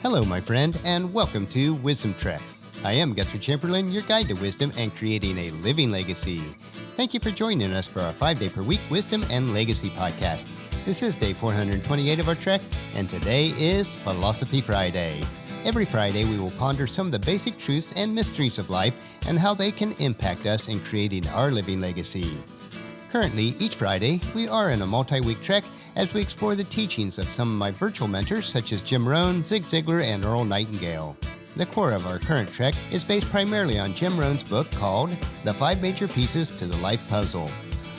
Hello, my friend, and welcome to Wisdom Trek. I am Guthrie Chamberlain, your guide to wisdom and creating a living legacy. Thank you for joining us for our 5-day-per-week Wisdom and Legacy podcast. This is day 428 of our trek, and today is Philosophy Friday. Every Friday, we will ponder some of the basic truths and mysteries of life and how they can impact us in creating our living legacy. Currently, each Friday, we are in a multi-week trek as we explore the teachings of some of my virtual mentors such as Jim Rohn, Zig Ziglar, and Earl Nightingale. The core of our current trek is based primarily on Jim Rohn's book called The 5 Major Pieces to the Life Puzzle.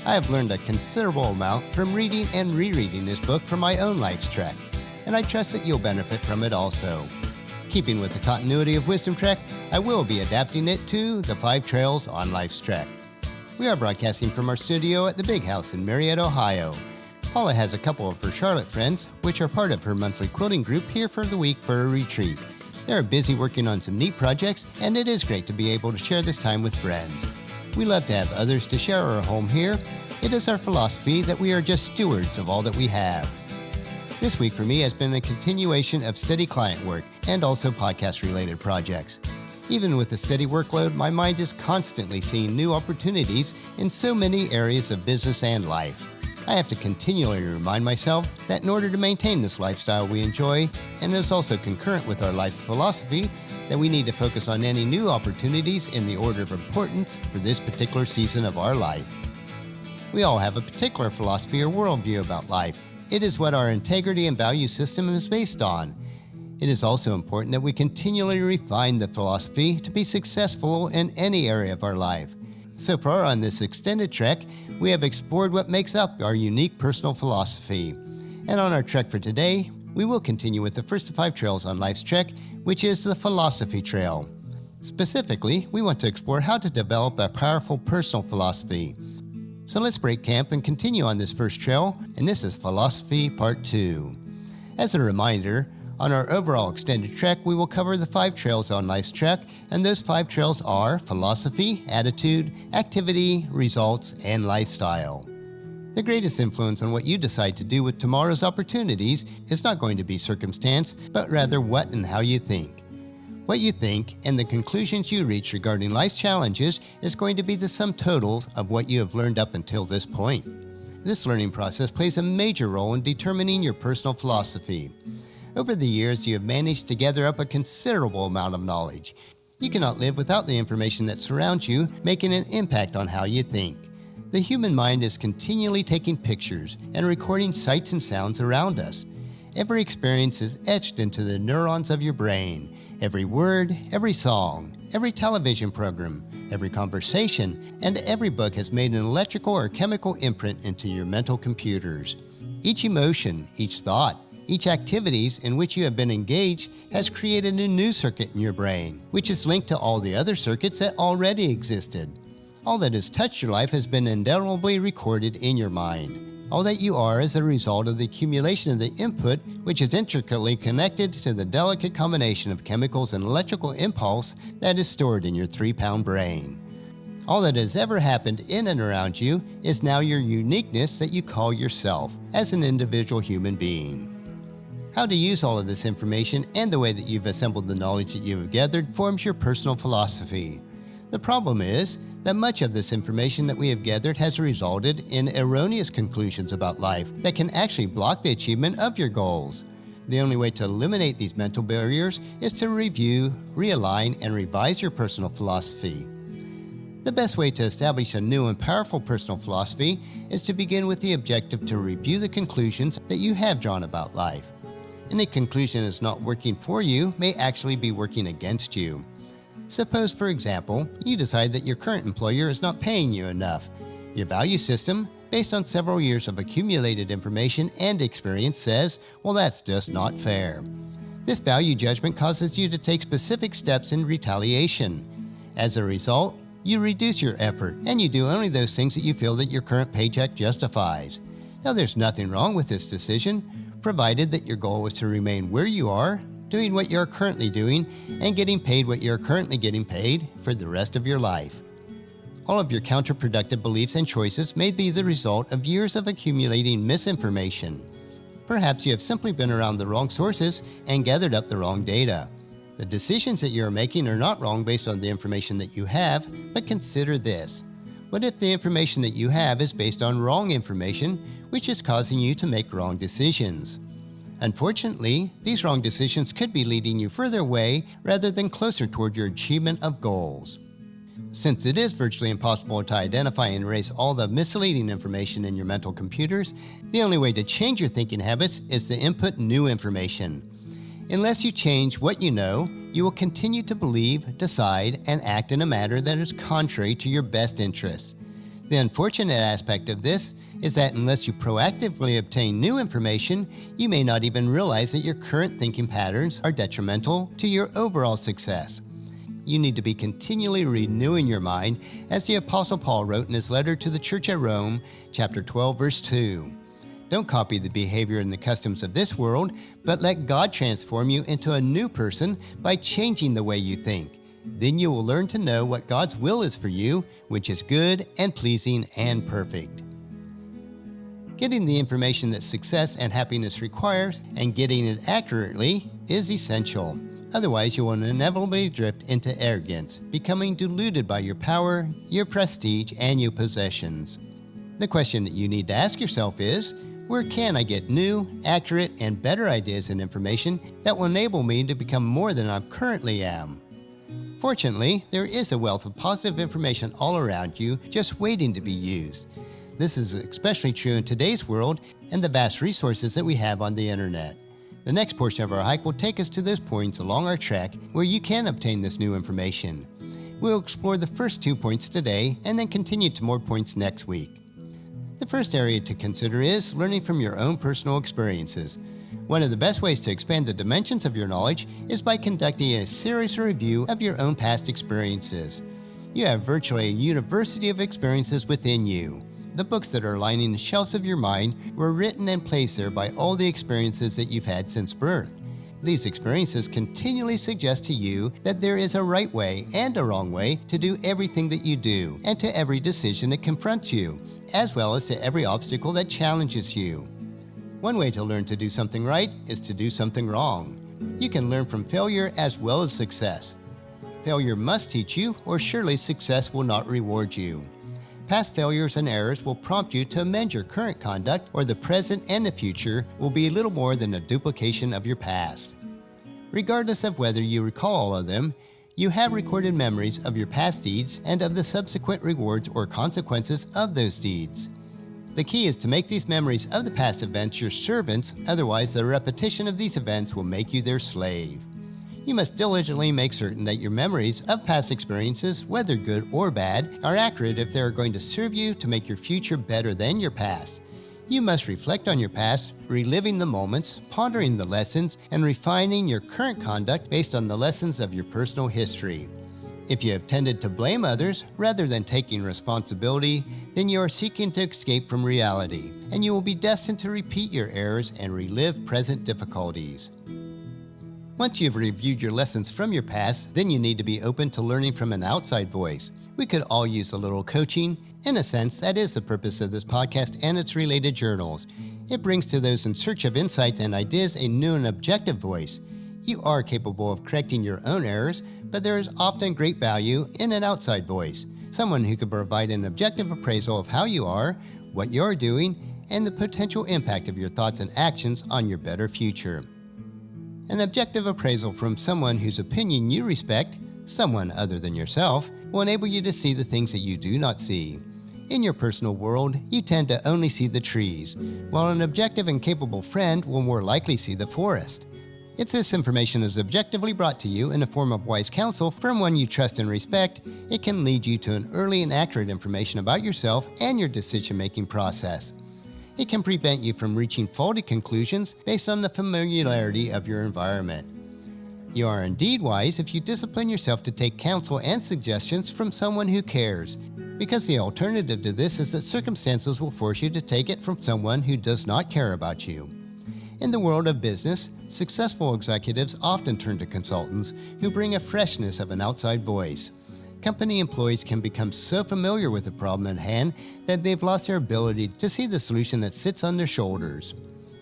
I have learned a considerable amount from reading and rereading this book for my own life's trek, and I trust that you'll benefit from it also. Keeping with the continuity of Wisdom Trek, I will be adapting it to the 5 Trails on Life's Trek. We are broadcasting from our studio at the Big House in Marietta, Ohio. Paula has a couple of her Charlotte friends, which are part of her monthly quilting group here for the week for a retreat. They are busy working on some neat projects, and it is great to be able to share this time with friends. We love to have others to share our home here. It is our philosophy that we are just stewards of all that we have. This week for me has been a continuation of steady client work and also podcast-related projects. Even with the steady workload, my mind is constantly seeing new opportunities in so many areas of business and life. I have to continually remind myself that in order to maintain this lifestyle we enjoy, and is also concurrent with our life's philosophy, that we need to focus on any new opportunities in the order of importance for this particular season of our life. We all have a particular philosophy or worldview about life. It is what our integrity and value system is based on. It is also important that we continually refine the philosophy to be successful in any area of our life. So far on this extended trek, we have explored what makes up our unique personal philosophy. And on our trek for today, we will continue with the first of 5 trails on life's trek, which is the Philosophy Trail. Specifically, we want to explore how to develop a powerful personal philosophy. So let's break camp and continue on this first trail, and this is Philosophy Part 2. As a reminder, on our overall extended trek, we will cover the 5 trails on life's trek, and those 5 trails are philosophy, attitude, activity, results, and lifestyle. The greatest influence on what you decide to do with tomorrow's opportunities is not going to be circumstance, but rather what and how you think. What you think and the conclusions you reach regarding life's challenges is going to be the sum totals of what you have learned up until this point. This learning process plays a major role in determining your personal philosophy. Over the years, you have managed to gather up a considerable amount of knowledge. You cannot live without the information that surrounds you, making an impact on how you think. The human mind is continually taking pictures and recording sights and sounds around us. Every experience is etched into the neurons of your brain. Every word, every song, every television program, every conversation, and every book has made an electrical or chemical imprint into your mental computers. Each emotion, each thought, each activities in which you have been engaged has created a new circuit in your brain, which is linked to all the other circuits that already existed. All that has touched your life has been indelibly recorded in your mind. All that you are is a result of the accumulation of the input, which is intricately connected to the delicate combination of chemicals and electrical impulse that is stored in your 3-pound brain. All that has ever happened in and around you is now your uniqueness that you call yourself as an individual human being. How to use all of this information and the way that you've assembled the knowledge that you have gathered forms your personal philosophy. The problem is that much of this information that we have gathered has resulted in erroneous conclusions about life that can actually block the achievement of your goals. The only way to eliminate these mental barriers is to review, realign, and revise your personal philosophy. The best way to establish a new and powerful personal philosophy is to begin with the objective to review the conclusions that you have drawn about life. Any conclusion that is not working for you may actually be working against you. Suppose, for example, you decide that your current employer is not paying you enough. Your value system, based on several years of accumulated information and experience, says, well, that's just not fair. This value judgment causes you to take specific steps in retaliation. As a result, you reduce your effort and you do only those things that you feel that your current paycheck justifies. Now, there's nothing wrong with this decision, provided that your goal is to remain where you are, doing what you're currently doing, and getting paid what you're currently getting paid for the rest of your life. All of your counterproductive beliefs and choices may be the result of years of accumulating misinformation. Perhaps you have simply been around the wrong sources and gathered up the wrong data. The decisions that you are making are not wrong based on the information that you have, but consider this. What if the information that you have is based on wrong information, which is causing you to make wrong decisions? Unfortunately, these wrong decisions could be leading you further away rather than closer toward your achievement of goals. Since it is virtually impossible to identify and erase all the misleading information in your mental computers, the only way to change your thinking habits is to input new information. Unless you change what you know, you will continue to believe, decide, and act in a manner that is contrary to your best interests. The unfortunate aspect of this is that unless you proactively obtain new information, you may not even realize that your current thinking patterns are detrimental to your overall success. You need to be continually renewing your mind, as the Apostle Paul wrote in his letter to the church at Rome, chapter 12, verse 2. Don't copy the behavior and the customs of this world, but let God transform you into a new person by changing the way you think. Then you will learn to know what God's will is for you, which is good and pleasing and perfect. Getting the information that success and happiness requires and getting it accurately is essential. Otherwise, you will inevitably drift into arrogance, becoming deluded by your power, your prestige, and your possessions. The question that you need to ask yourself is, where can I get new, accurate, and better ideas and information that will enable me to become more than I currently am? Fortunately, there is a wealth of positive information all around you just waiting to be used. This is especially true in today's world and the vast resources that we have on the internet. The next portion of our hike will take us to those points along our track where you can obtain this new information. We'll explore the first 2 points today and then continue to more points next week. The first area to consider is learning from your own personal experiences. One of the best ways to expand the dimensions of your knowledge is by conducting a serious review of your own past experiences. You have virtually a university of experiences within you. The books that are lining the shelves of your mind were written and placed there by all the experiences that you've had since birth. These experiences continually suggest to you that there is a right way and a wrong way to do everything that you do, and to every decision that confronts you, as well as to every obstacle that challenges you. One way to learn to do something right is to do something wrong. You can learn from failure as well as success. Failure must teach you, or surely success will not reward you. Past failures and errors will prompt you to amend your current conduct, or the present and the future will be little more than a duplication of your past. Regardless of whether you recall all of them, you have recorded memories of your past deeds and of the subsequent rewards or consequences of those deeds. The key is to make these memories of the past events your servants, otherwise the repetition of these events will make you their slave. You must diligently make certain that your memories of past experiences, whether good or bad, are accurate if they are going to serve you to make your future better than your past. You must reflect on your past, reliving the moments, pondering the lessons, and refining your current conduct based on the lessons of your personal history. If you have tended to blame others rather than taking responsibility, then you are seeking to escape from reality, and you will be destined to repeat your errors and relive present difficulties. Once you've reviewed your lessons from your past, then you need to be open to learning from an outside voice. We could all use a little coaching. In a sense, that is the purpose of this podcast and its related journals. It brings to those in search of insights and ideas a new and objective voice. You are capable of correcting your own errors, but there is often great value in an outside voice, someone who can provide an objective appraisal of how you are, what you're doing, and the potential impact of your thoughts and actions on your better future. An objective appraisal from someone whose opinion you respect, someone other than yourself, will enable you to see the things that you do not see. In your personal world, you tend to only see the trees, while an objective and capable friend will more likely see the forest. If this information is objectively brought to you in the form of wise counsel from one you trust and respect, it can lead you to an early and accurate information about yourself and your decision-making process. It can prevent you from reaching faulty conclusions based on the familiarity of your environment. You are indeed wise if you discipline yourself to take counsel and suggestions from someone who cares, because the alternative to this is that circumstances will force you to take it from someone who does not care about you. In the world of business, successful executives often turn to consultants who bring a freshness of an outside voice. Company employees can become so familiar with the problem at hand that they've lost their ability to see the solution that sits on their shoulders.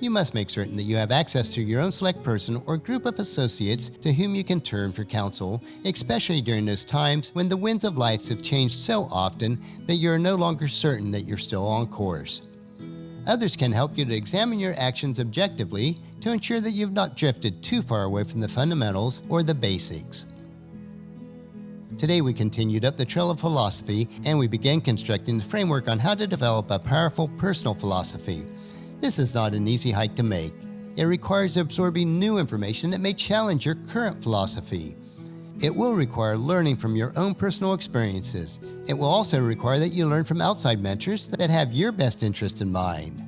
You must make certain that you have access to your own select person or group of associates to whom you can turn for counsel, especially during those times when the winds of life have changed so often that you are no longer certain that you're still on course. Others can help you to examine your actions objectively to ensure that you've not drifted too far away from the fundamentals or the basics. Today we continued up the trail of philosophy and we began constructing the framework on how to develop a powerful personal philosophy. This is not an easy hike to make. It requires absorbing new information that may challenge your current philosophy. It will require learning from your own personal experiences. It will also require that you learn from outside mentors that have your best interest in mind.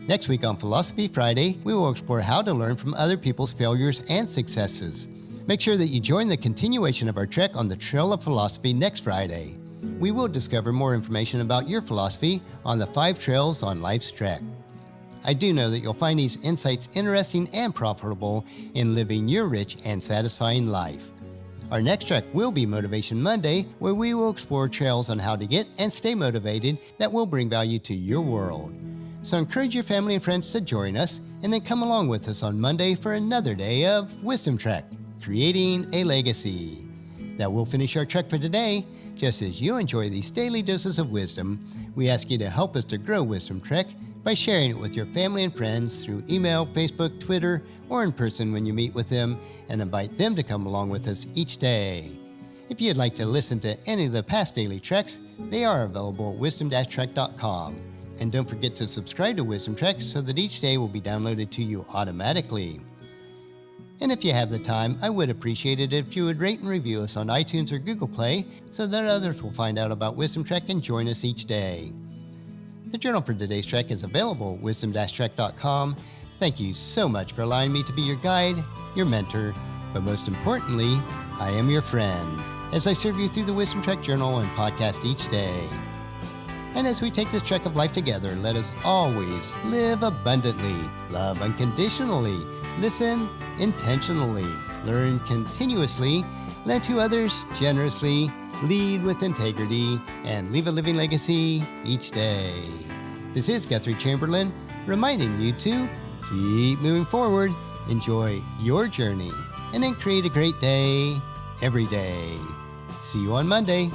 Next week on Philosophy Friday, we will explore how to learn from other people's failures and successes. Make sure that you join the continuation of our trek on the Trail of Philosophy next Friday. We will discover more information about your philosophy on the 5 trails on life's trek. I do know that you'll find these insights interesting and profitable in living your rich and satisfying life. Our next trek will be Motivation Monday, where we will explore trails on how to get and stay motivated that will bring value to your world. So encourage your family and friends to join us, and then come along with us on Monday for another day of Wisdom Trek, Creating a Legacy. That will finish our trek for today. Just as you enjoy these daily doses of wisdom, we ask you to help us to grow Wisdom Trek by sharing it with your family and friends through email, Facebook, Twitter, or in person when you meet with them, and invite them to come along with us each day. If you'd like to listen to any of the past daily treks, they are available at wisdom-trek.com. And don't forget to subscribe to Wisdom Trek so that each day will be downloaded to you automatically. And if you have the time, I would appreciate it if you would rate and review us on iTunes or Google Play so that others will find out about Wisdom Trek and join us each day. The journal for today's trek is available at wisdom-trek.com. Thank you so much for allowing me to be your guide, your mentor, but most importantly, I am your friend as I serve you through the Wisdom Trek journal and podcast each day. And as we take this trek of life together, let us always live abundantly, love unconditionally, listen intentionally, learn continuously, lend to others generously, lead with integrity, and leave a living legacy each day. This is Guthrie Chamberlain, reminding you to keep moving forward, enjoy your journey, and then create a great day every day. See you on Monday.